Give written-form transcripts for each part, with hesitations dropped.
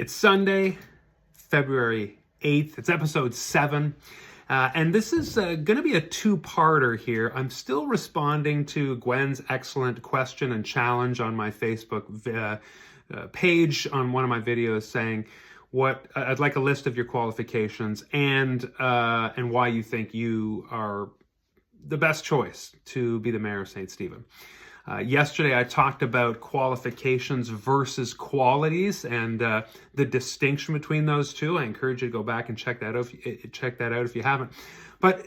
It's Sunday, February 8th. It's episode 7. And this is going to be a two-parter here. I'm still responding to Gwen's excellent question and challenge on my Facebook page on one of my videos saying what I'd like a list of your qualifications and why you think you are the best choice to be the mayor of St. Stephen. Yesterday, I talked about qualifications versus qualities and the distinction between those two. I encourage you to go back and check that out if you haven't. But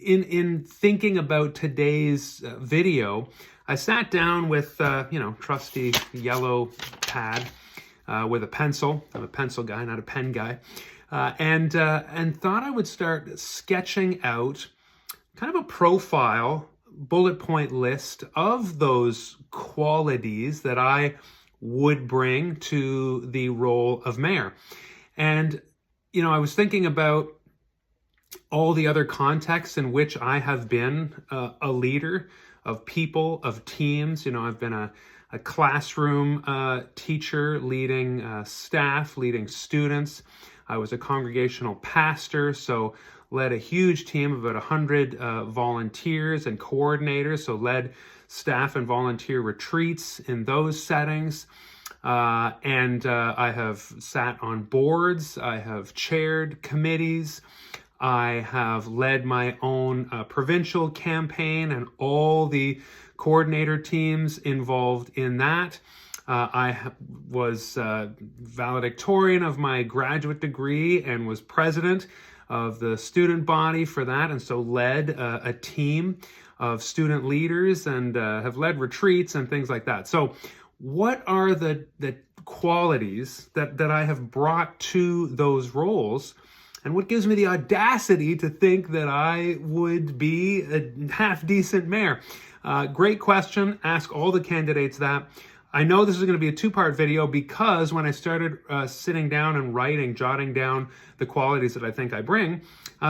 in thinking about today's video, I sat down with trusty yellow pad with a pencil. I'm a pencil guy, not a pen guy, and thought I would start sketching out kind of a profile, bullet point list of those qualities that I would bring to the role of mayor. And, I was thinking about all the other contexts in which I have been a leader of people, of teams. I've been a classroom teacher, leading staff, leading students. I was a congregational pastor, so led a huge team of about 100 volunteers and coordinators, so led staff and volunteer retreats in those settings. And I have sat on boards, I have chaired committees, I have led my own provincial campaign and all the coordinator teams involved in that. I was valedictorian of my graduate degree and was president of the student body for that, and so led a team of student leaders and have led retreats and things like that. So what are the qualities that I have brought to those roles, and what gives me the audacity to think that I would be a half-decent mayor? Great question. Ask all the candidates that. I know this is going to be a two-part video because when I started sitting down and jotting down the qualities that I think I bring,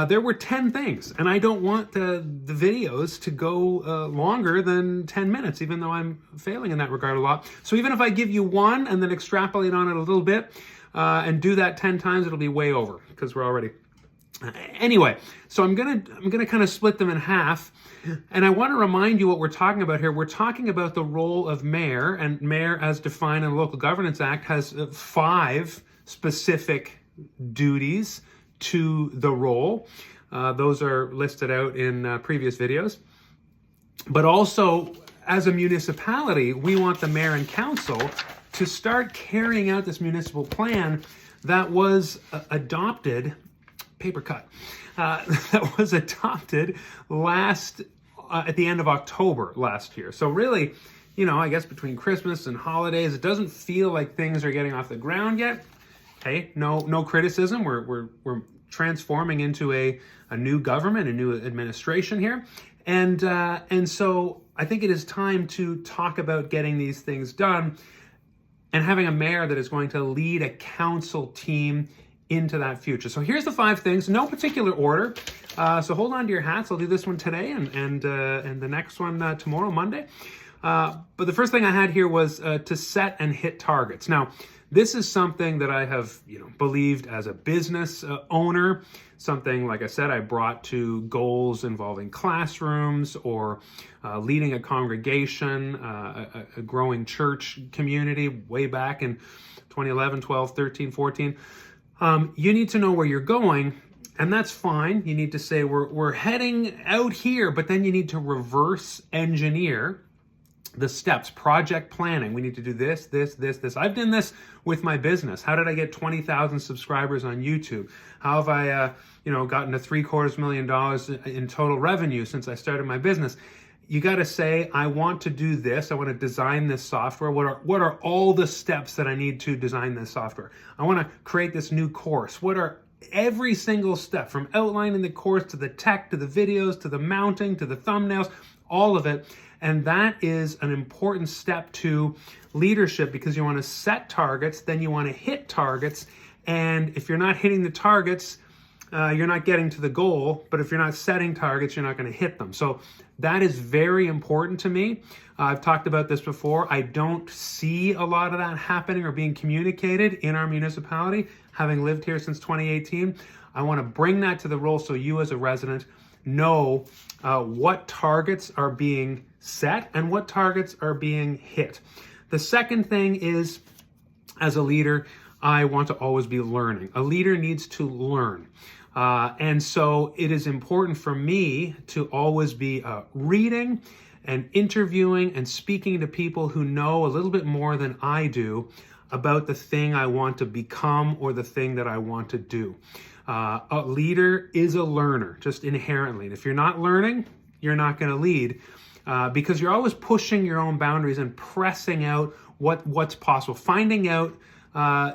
there were 10 things. And I don't want the videos to go longer than 10 minutes, even though I'm failing in that regard a lot. So even if I give you one and then extrapolate on it a little bit and do that 10 times, it'll be way over because we're already... Anyway, so I'm gonna kind of split them in half, and I want to remind you what we're talking about here. We're talking about the role of mayor, and mayor, as defined in the Local Governance Act, has 5 specific duties to the role. Those are listed out in previous videos. But also, as a municipality, we want the mayor and council to start carrying out this municipal plan that was adopted. Paper cut. That was adopted at the end of October last year. So really, I guess between Christmas and holidays, it doesn't feel like things are getting off the ground yet. Hey, no criticism. We're transforming into a new government, a new administration here, and so I think it is time to talk about getting these things done and having a mayor that is going to lead a council team into that future. So here's the 5 things, no particular order. So hold on to your hats. I'll do this one today and the next one tomorrow, Monday. But the first thing I had here was to set and hit targets. Now, this is something that I have believed as a business owner, something, like I said, I brought to goals involving classrooms or leading a congregation, a growing church community way back in 2011, 12, 13, 14. You need to know where you're going, and that's fine. You need to say, we're heading out here, but then you need to reverse engineer the steps. Project planning. We need to do this. I've done this with my business. How did I get 20,000 subscribers on YouTube? How have I, gotten to $750,000 in total revenue since I started my business? You got to say, I want to do this. I want to design this software. What are all the steps that I need to design this software? I want to create this new course. What are every single step, from outlining the course to the tech, to the videos, to the mounting, to the thumbnails, all of it. And that is an important step to leadership because you want to set targets, then you want to hit targets. And if you're not hitting the targets, you're not getting to the goal. But if you're not setting targets, you're not going to hit them. So that is very important to me. I've talked about this before. I don't see a lot of that happening or being communicated in our municipality, having lived here since 2018. I want to bring that to the role so you as a resident know what targets are being set and what targets are being hit. The second thing is, as a leader, I want to always be learning. A leader needs to learn. And so it is important for me to always be reading and interviewing and speaking to people who know a little bit more than I do about the thing I want to become or the thing that I want to do. A leader is a learner, just inherently. And if you're not learning, you're not going to lead because you're always pushing your own boundaries and pressing out what's possible, finding out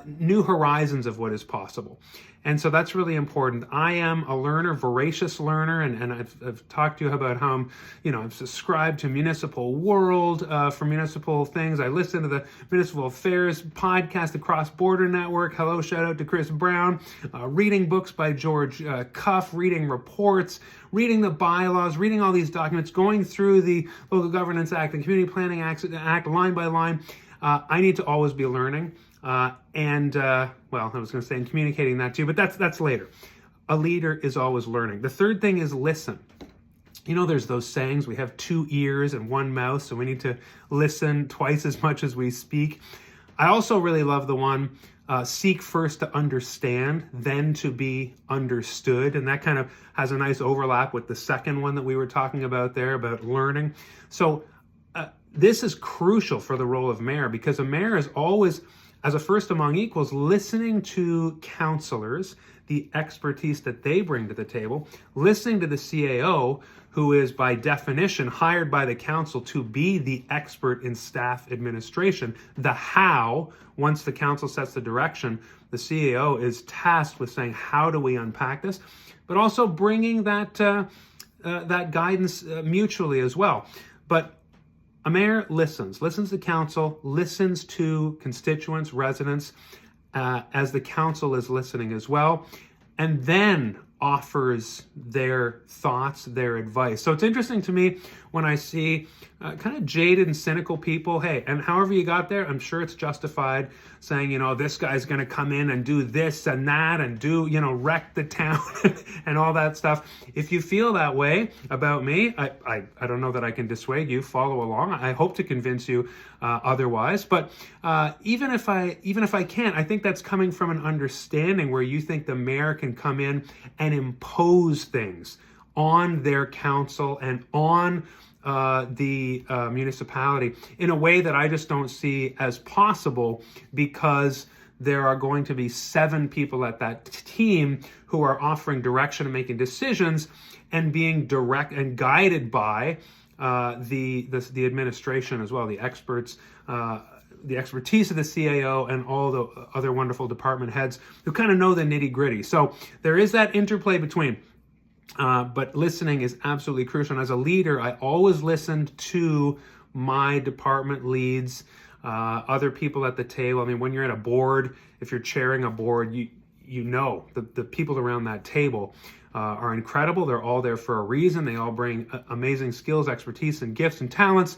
new horizons of what is possible. And so that's really important. I am a learner, voracious learner, and I've talked to you about how I've subscribed to Municipal World for municipal things. I listen to the Municipal Affairs podcast, the Cross Border Network. Hello, shout out to Chris Brown. Reading books by George Cuff, reading reports, reading the bylaws, reading all these documents, going through the Local Governance Act and Community Planning Act line by line. I need to always be learning. I was going to say and communicating that too, but that's later. A leader is always learning. The third thing is listen. There's those sayings, we have 2 ears and 1 mouth, so we need to listen twice as much as we speak. I also really love the one, seek first to understand, then to be understood. And that kind of has a nice overlap with the second one that we were talking about there, about learning. So this is crucial for the role of mayor, because a mayor is always, as a first among equals, listening to counselors, the expertise that they bring to the table, listening to the CAO, who is by definition hired by the council to be the expert in staff administration. The how, once the council sets the direction, the CAO is tasked with saying, how do we unpack this? But also bringing that guidance mutually as well. But a mayor listens to council, listens to constituents, residents, as the council is listening as well, and then offers their thoughts, their advice. So it's interesting to me when I see kind of jaded and cynical people, hey, and however you got there, I'm sure it's justified, saying, this guy's going to come in and do this and that and do, wreck the town and all that stuff. If you feel that way about me, I don't know that I can dissuade you, follow along. I hope to convince you otherwise. But even if I can't, I think that's coming from an understanding where you think the mayor can come in and impose things on their council and on the municipality in a way that I just don't see as possible, because there are going to be 7 people at that team who are offering direction and making decisions and being direct and guided by the administration as well, the experts, the expertise of the CAO and all the other wonderful department heads who kind of know the nitty-gritty. So there is that interplay between. But listening is absolutely crucial. And as a leader, I always listened to my department leads, other people at the table. I mean, when you're at a board, if you're chairing a board, you know the people around that table are incredible. They're all there for a reason. They all bring amazing skills, expertise, and gifts and talents.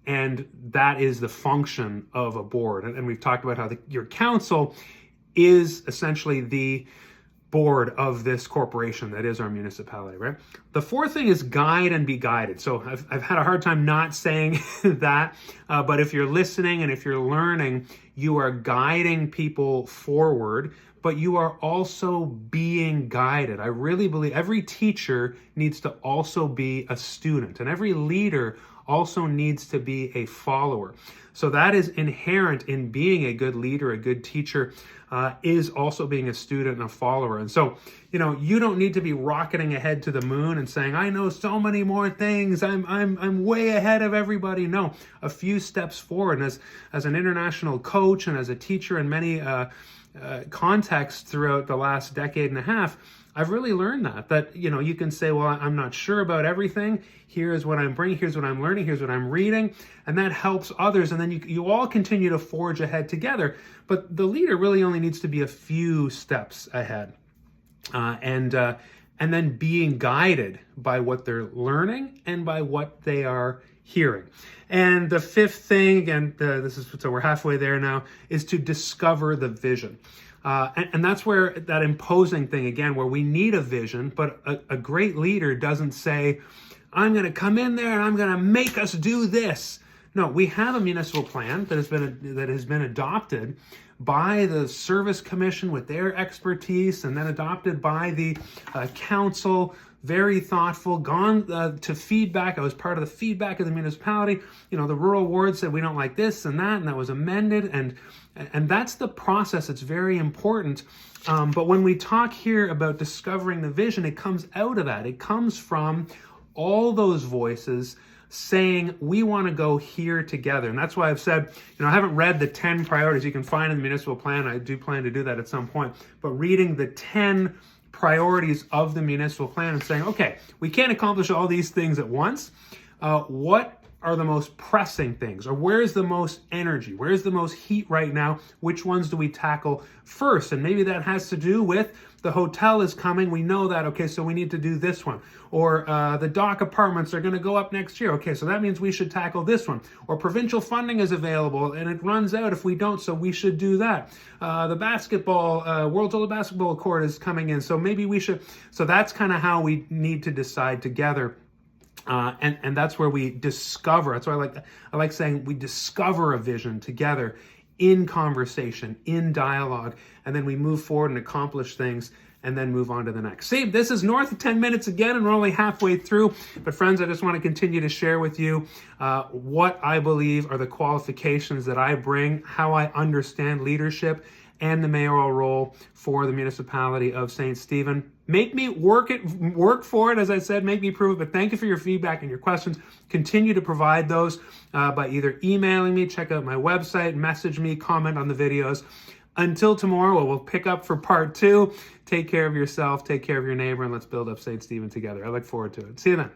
And that is the function of a board. And we've talked about how your council is essentially the board of this corporation that is our municipality, right? The fourth thing is guide and be guided. So I've had a hard time not saying that, but if you're listening and if you're learning, you are guiding people forward, but you are also being guided. I really believe every teacher needs to also be a student, and every leader also needs to be a follower. So that is inherent in being a good leader, a good teacher, is also being a student and a follower. And so, you don't need to be rocketing ahead to the moon and saying, I know so many more things. I'm way ahead of everybody. No, a few steps forward. And as an international coach and as a teacher in many contexts throughout the last decade and a half, I've really learned that you can say, well, I'm not sure about everything. Here's what I'm bringing. Here's what I'm learning. Here's what I'm reading. And that helps others. And then you all continue to forge ahead together. But the leader really only needs to be a few steps ahead. and then being guided by what they're learning and by what they are hearing. And the fifth thing, and so we're halfway there now, is to discover the vision. And that's where that imposing thing again, where we need a vision, but a great leader doesn't say, I'm going to come in there and I'm going to make us do this. No, we have a municipal plan that has been adopted by the Service Commission with their expertise, and then adopted by the council. Very thoughtful, gone to feedback. I was part of the feedback of the municipality. The rural ward said we don't like this and that was amended, and that's the process. It's very important. But when we talk here about discovering the vision, it comes out of that. It comes from all those voices saying we want to go here together. And that's why I've said, I haven't read the 10 priorities you can find in the municipal plan. I do plan to do that at some point. But reading the 10 priorities of the municipal plan and saying, okay, we can't accomplish all these things at once. What are the most pressing things? Or where's the most energy? Where's the most heat right now? Which ones do we tackle first? And maybe that has to do with the hotel is coming. We know that. Okay, so we need to do this one. Or the dock apartments are going to go up next year. Okay, so that means we should tackle this one. Or provincial funding is available and it runs out if we don't, so we should do that. The basketball, World's Oldest Basketball Court is coming in, so maybe we should. So that's kind of how we need to decide together. And that's where we discover. That's why I like saying we discover a vision together in conversation, in dialogue, and then we move forward and accomplish things and then move on to the next. See, this is North of 10 minutes again, and we're only halfway through. But friends, I just want to continue to share with you what I believe are the qualifications that I bring, how I understand leadership and the mayoral role for the municipality of St. Stephen. Make me work for it, as I said, make me prove it, but thank you for your feedback and your questions. Continue to provide those by either emailing me, check out my website, message me, comment on the videos. Until tomorrow, we'll pick up for part 2. Take care of yourself, take care of your neighbor, and let's build up St. Stephen together. I look forward to it. See you then.